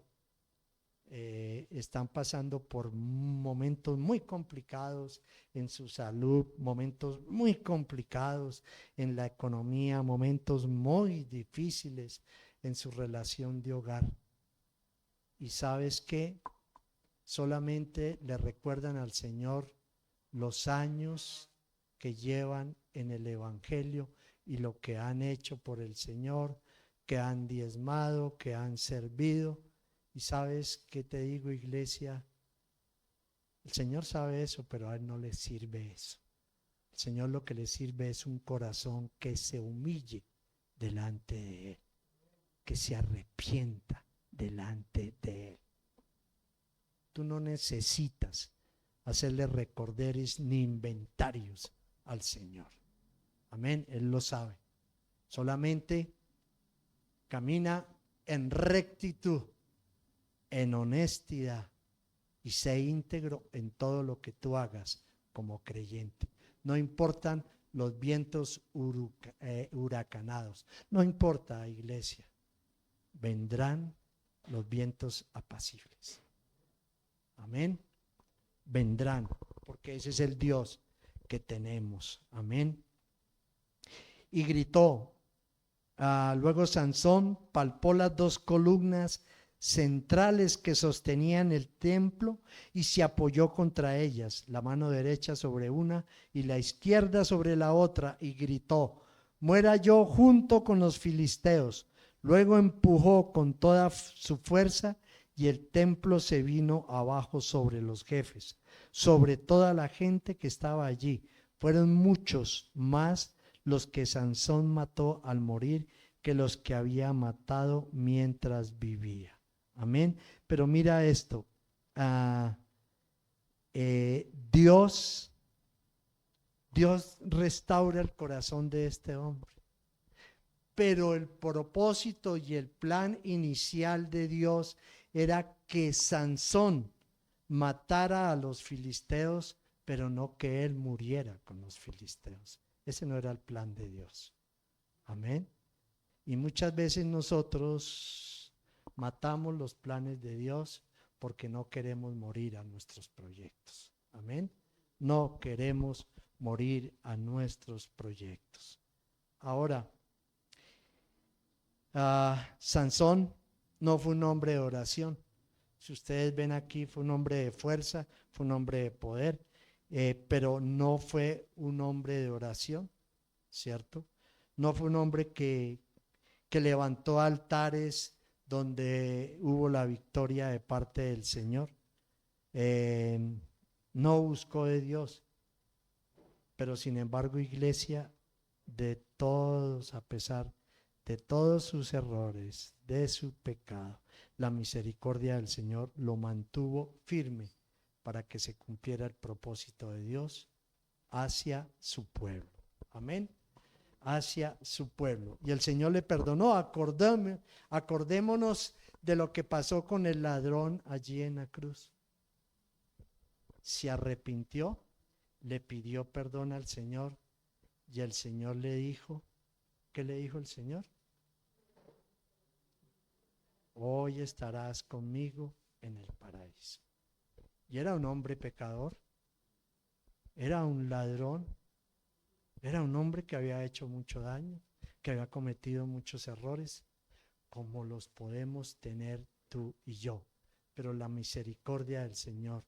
están pasando por momentos muy complicados en su salud, momentos muy complicados en la economía, momentos muy difíciles en su relación de hogar. Y sabes que solamente le recuerdan al Señor los años que llevan en el Evangelio y lo que han hecho por el Señor, que han diezmado, que han servido. Y sabes qué te digo, iglesia, el Señor sabe eso, pero a Él no le sirve eso. El Señor lo que le sirve es un corazón que se humille delante de Él, que se arrepienta delante de Él. Tú no necesitas hacerle recorderis ni inventarios al Señor. Amén, Él lo sabe. Solamente camina en rectitud, en honestidad y sé íntegro en todo lo que tú hagas como creyente. No importan los vientos huracanados. No importa, iglesia. Vendrán los vientos apacibles. Amén. Vendrán, porque ese es el Dios que tenemos. Amén. Y gritó. Luego Sansón palpó las dos columnas centrales que sostenían el templo y se apoyó contra ellas, la mano derecha sobre una y la izquierda sobre la otra, y gritó: muera yo junto con los filisteos. Luego empujó con toda su fuerza y el templo se vino abajo sobre los jefes, sobre toda la gente que estaba allí. Fueron muchos más los que Sansón mató al morir que los que había matado mientras vivía. Amén. Pero mira esto, Dios restaura el corazón de este hombre, pero el propósito y el plan inicial de Dios era que Sansón matara a los filisteos, pero no que él muriera con los filisteos. Ese no era el plan de Dios. Amén. Y muchas veces nosotros matamos los planes de Dios porque no queremos morir a nuestros proyectos. Amén. No queremos morir a nuestros proyectos. Ahora, Sansón no fue un hombre de oración. Si ustedes ven aquí, fue un hombre de fuerza, fue un hombre de poder, pero no fue un hombre de oración, ¿cierto? No fue un hombre que levantó altares donde hubo la victoria de parte del Señor. No buscó de Dios, pero sin embargo, iglesia, de todos, a pesar de todos sus errores, de su pecado, la misericordia del Señor lo mantuvo firme para que se cumpliera el propósito de Dios hacia su pueblo. Amén. Hacia su pueblo. Y el Señor le perdonó. Acordémonos de lo que pasó con el ladrón allí en la cruz. Se arrepintió, le pidió perdón al Señor y el Señor le dijo, ¿qué le dijo el Señor? Hoy estarás conmigo en el paraíso. Y era un hombre pecador, era un ladrón, era un hombre que había hecho mucho daño, que había cometido muchos errores, como los podemos tener tú y yo. Pero la misericordia del Señor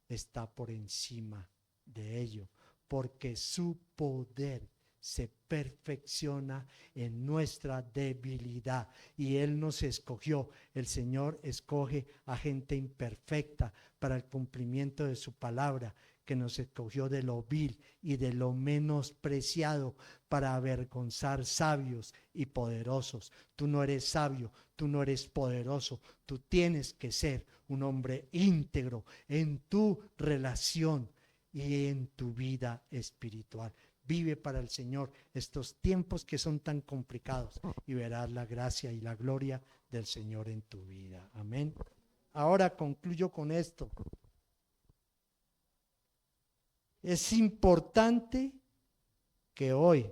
está por encima de ello, porque su poder se perfecciona en nuestra debilidad y Él nos escogió. El Señor escoge a gente imperfecta para el cumplimiento de su palabra, que nos escogió de lo vil y de lo menospreciado para avergonzar sabios y poderosos. Tú no eres sabio, tú no eres poderoso, tú tienes que ser un hombre íntegro en tu relación y en tu vida espiritual. Vive para el Señor estos tiempos que son tan complicados y verás la gracia y la gloria del Señor en tu vida. Amén. Ahora concluyo con esto. Es importante que hoy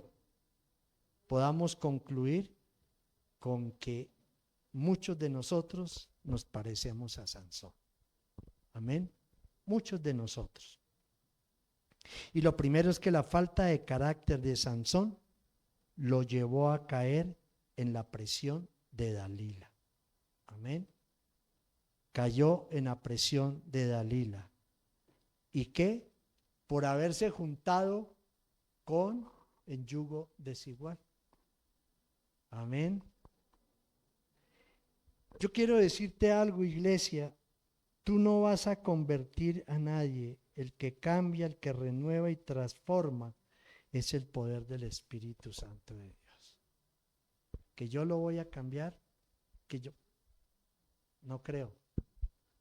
podamos concluir con que muchos de nosotros nos parecemos a Sansón. Amén. Muchos de nosotros. Y lo primero es que la falta de carácter de Sansón lo llevó a caer en la presión de Dalila. Amén. Cayó en la presión de Dalila. ¿Y qué? Por haberse juntado con el yugo desigual. Amén. Yo quiero decirte algo, iglesia. Tú no vas a convertir a nadie. El que cambia, el que renueva y transforma es el poder del Espíritu Santo de Dios. Que yo lo voy a cambiar, que yo no creo.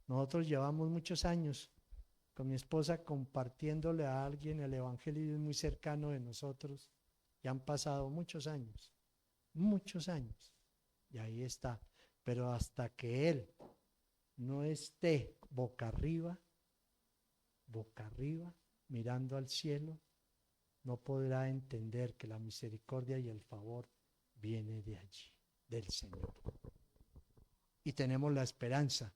Nosotros llevamos muchos años con mi esposa compartiéndole a alguien el evangelio muy cercano de nosotros. Ya han pasado muchos años, y ahí está. Pero hasta que él no esté boca arriba, mirando al cielo, no podrá entender que la misericordia y el favor viene de allí, del Señor. Y tenemos la esperanza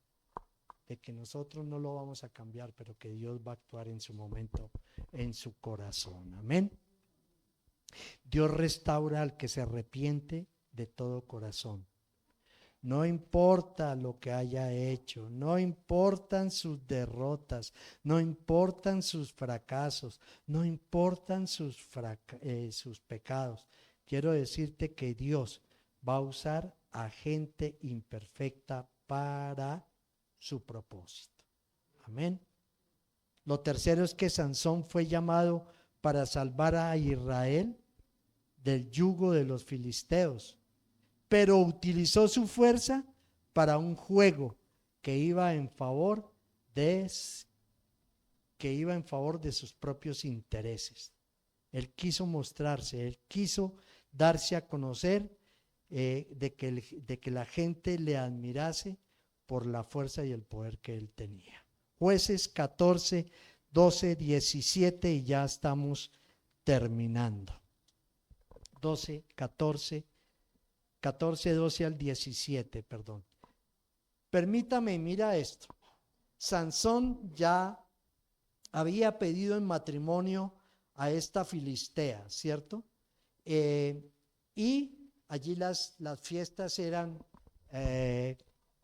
de que nosotros no lo vamos a cambiar, pero que Dios va a actuar en su momento, en su corazón. Amén. Dios restaura al que se arrepiente de todo corazón. No importa lo que haya hecho, no importan sus derrotas, no importan sus fracasos, no importan sus pecados. Quiero decirte que Dios va a usar a gente imperfecta para su propósito. Amén. Lo tercero es que Sansón fue llamado para salvar a Israel del yugo de los filisteos, pero utilizó su fuerza para un juego que iba en favor de sus propios intereses. Él quiso mostrarse, él quiso darse a conocer, de que la gente le admirase por la fuerza y el poder que él tenía. Jueces 14, 12, 17 y ya estamos terminando. 14, 12 al 17, perdón. Permítame, mira esto. Sansón ya había pedido en matrimonio a esta filistea, ¿cierto? Y allí las fiestas eran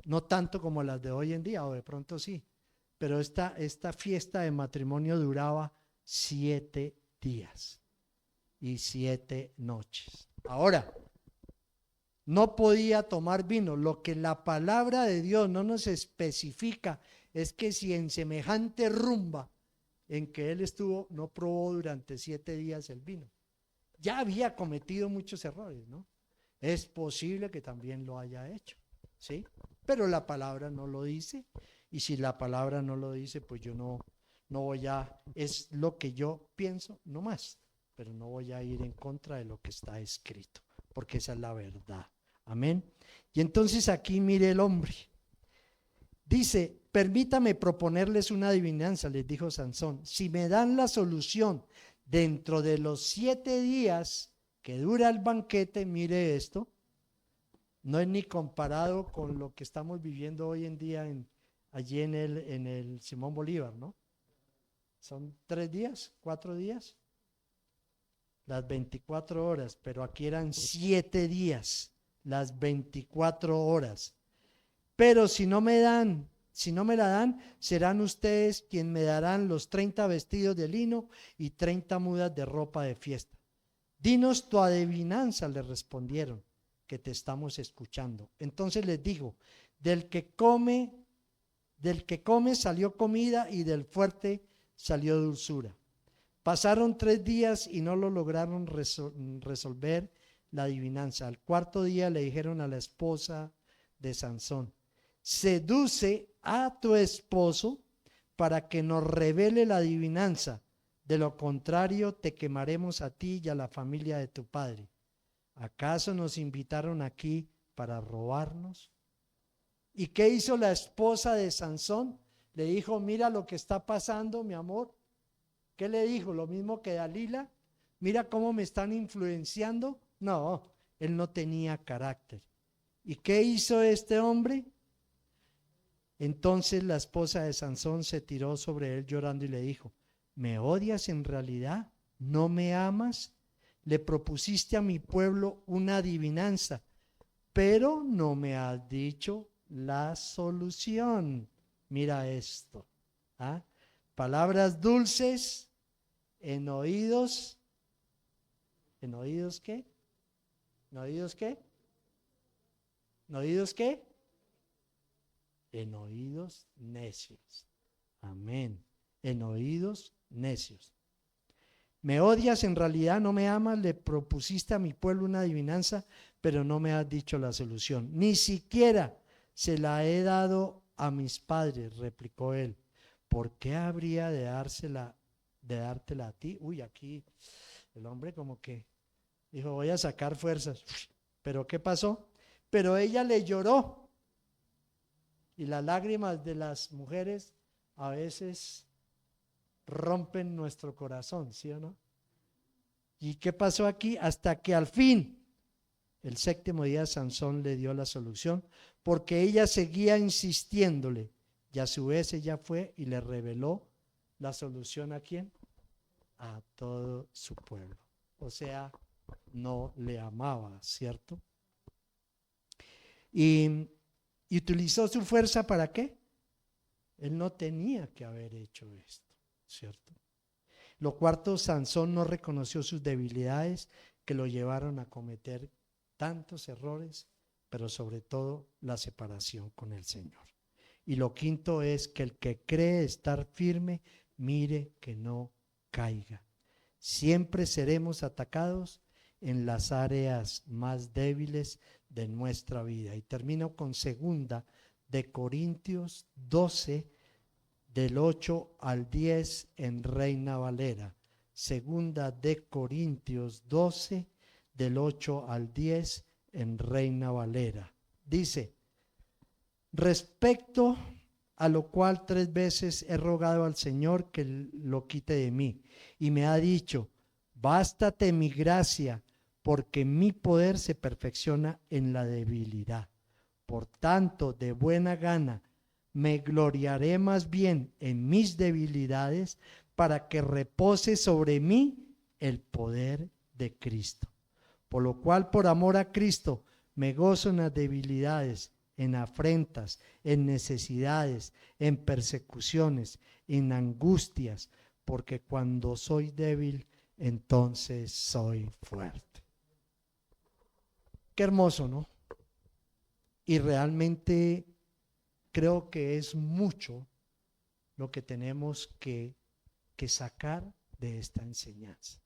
no tanto como las de hoy en día, o de pronto sí, pero esta fiesta de matrimonio duraba 7 días y 7 noches. Ahora, no podía tomar vino. Lo que la palabra de Dios no nos especifica es que si en semejante rumba en que él estuvo, no probó durante 7 días el vino. Ya había cometido muchos errores, ¿no? Es posible que también lo haya hecho, ¿sí? Pero la palabra no lo dice, y si la palabra no lo dice, pues yo no voy a, es lo que yo pienso, no más, pero no voy a ir en contra de lo que está escrito, porque esa es la verdad. Amén. Y entonces aquí mire el hombre. Dice, permítame proponerles una adivinanza, les dijo Sansón. Si me dan la solución dentro de los 7 días que dura el banquete, mire esto, no es ni comparado con lo que estamos viviendo hoy en día allí en el Simón Bolívar, ¿no? Son 3 días, 4 días, las 24 horas, pero aquí eran 7 días, las 24 horas. Pero si no me la dan, serán ustedes quien me darán los 30 vestidos de lino y 30 mudas de ropa de fiesta. Dinos tu adivinanza, le respondieron, que te estamos escuchando. Entonces les digo, del que come salió comida y del fuerte salió dulzura. Pasaron 3 días y no lo lograron resolver la adivinanza. Al 4.º día le dijeron a la esposa de Sansón, seduce a tu esposo para que nos revele la adivinanza, De lo contrario, te quemaremos a ti y a la familia de tu padre. ¿Acaso nos invitaron aquí para robarnos? ¿Y qué hizo la esposa de Sansón? Le dijo, mira lo que está pasando, mi amor. ¿Qué le dijo? Lo mismo que Dalila. Mira cómo me están influenciando. No, él no tenía carácter. ¿Y qué hizo este hombre? Entonces la esposa de Sansón se tiró sobre él llorando y le dijo, ¿me odias en realidad? ¿No me amas? Le propusiste a mi pueblo una adivinanza, pero no me has dicho la solución. Mira esto. ¿Ah? Palabras dulces en oídos. ¿En oídos qué? ¿En oídos qué? ¿En oídos qué? En oídos necios. Amén. En oídos necios. Me odias, en realidad no me amas, le propusiste a mi pueblo una adivinanza, pero no me has dicho la solución. Ni siquiera se la he dado a mis padres, replicó él. ¿Por qué habría de dártela a ti? Uy, aquí el hombre como que dijo, voy a sacar fuerzas. ¿Pero qué pasó? Pero ella le lloró. Y las lágrimas de las mujeres a veces rompen nuestro corazón, ¿sí o no? ¿Y qué pasó aquí? Hasta que al fin, el séptimo día, Sansón le dio la solución, porque ella seguía insistiéndole, y a su vez ella fue y le reveló la solución. ¿A quién? A todo su pueblo. O sea, no le amaba, ¿cierto? Y utilizó su fuerza ¿para qué? Él no tenía que haber hecho esto, ¿cierto? Lo cuarto, Sansón no reconoció sus debilidades que lo llevaron a cometer tantos errores, pero sobre todo la separación con el Señor. Y lo quinto es que el que cree estar firme, mire que no caiga. Siempre seremos atacados en las áreas más débiles de nuestra vida. Y termino con 2 Corintios 12, del 8 al 10 en Reina Valera. 2 Corintios 12, del 8 al 10 en Reina Valera. Dice, respecto a lo cual 3 veces he rogado al Señor que lo quite de mí. Y me ha dicho, bástate mi gracia, porque mi poder se perfecciona en la debilidad. Por tanto, de buena gana, me gloriaré más bien en mis debilidades, para que repose sobre mí el poder de Cristo. Por lo cual, por amor a Cristo, me gozo en las debilidades, en afrentas, en necesidades, en persecuciones, en angustias, porque cuando soy débil, entonces soy fuerte. Qué hermoso, ¿no? Y realmente creo que es mucho lo que tenemos que sacar de esta enseñanza.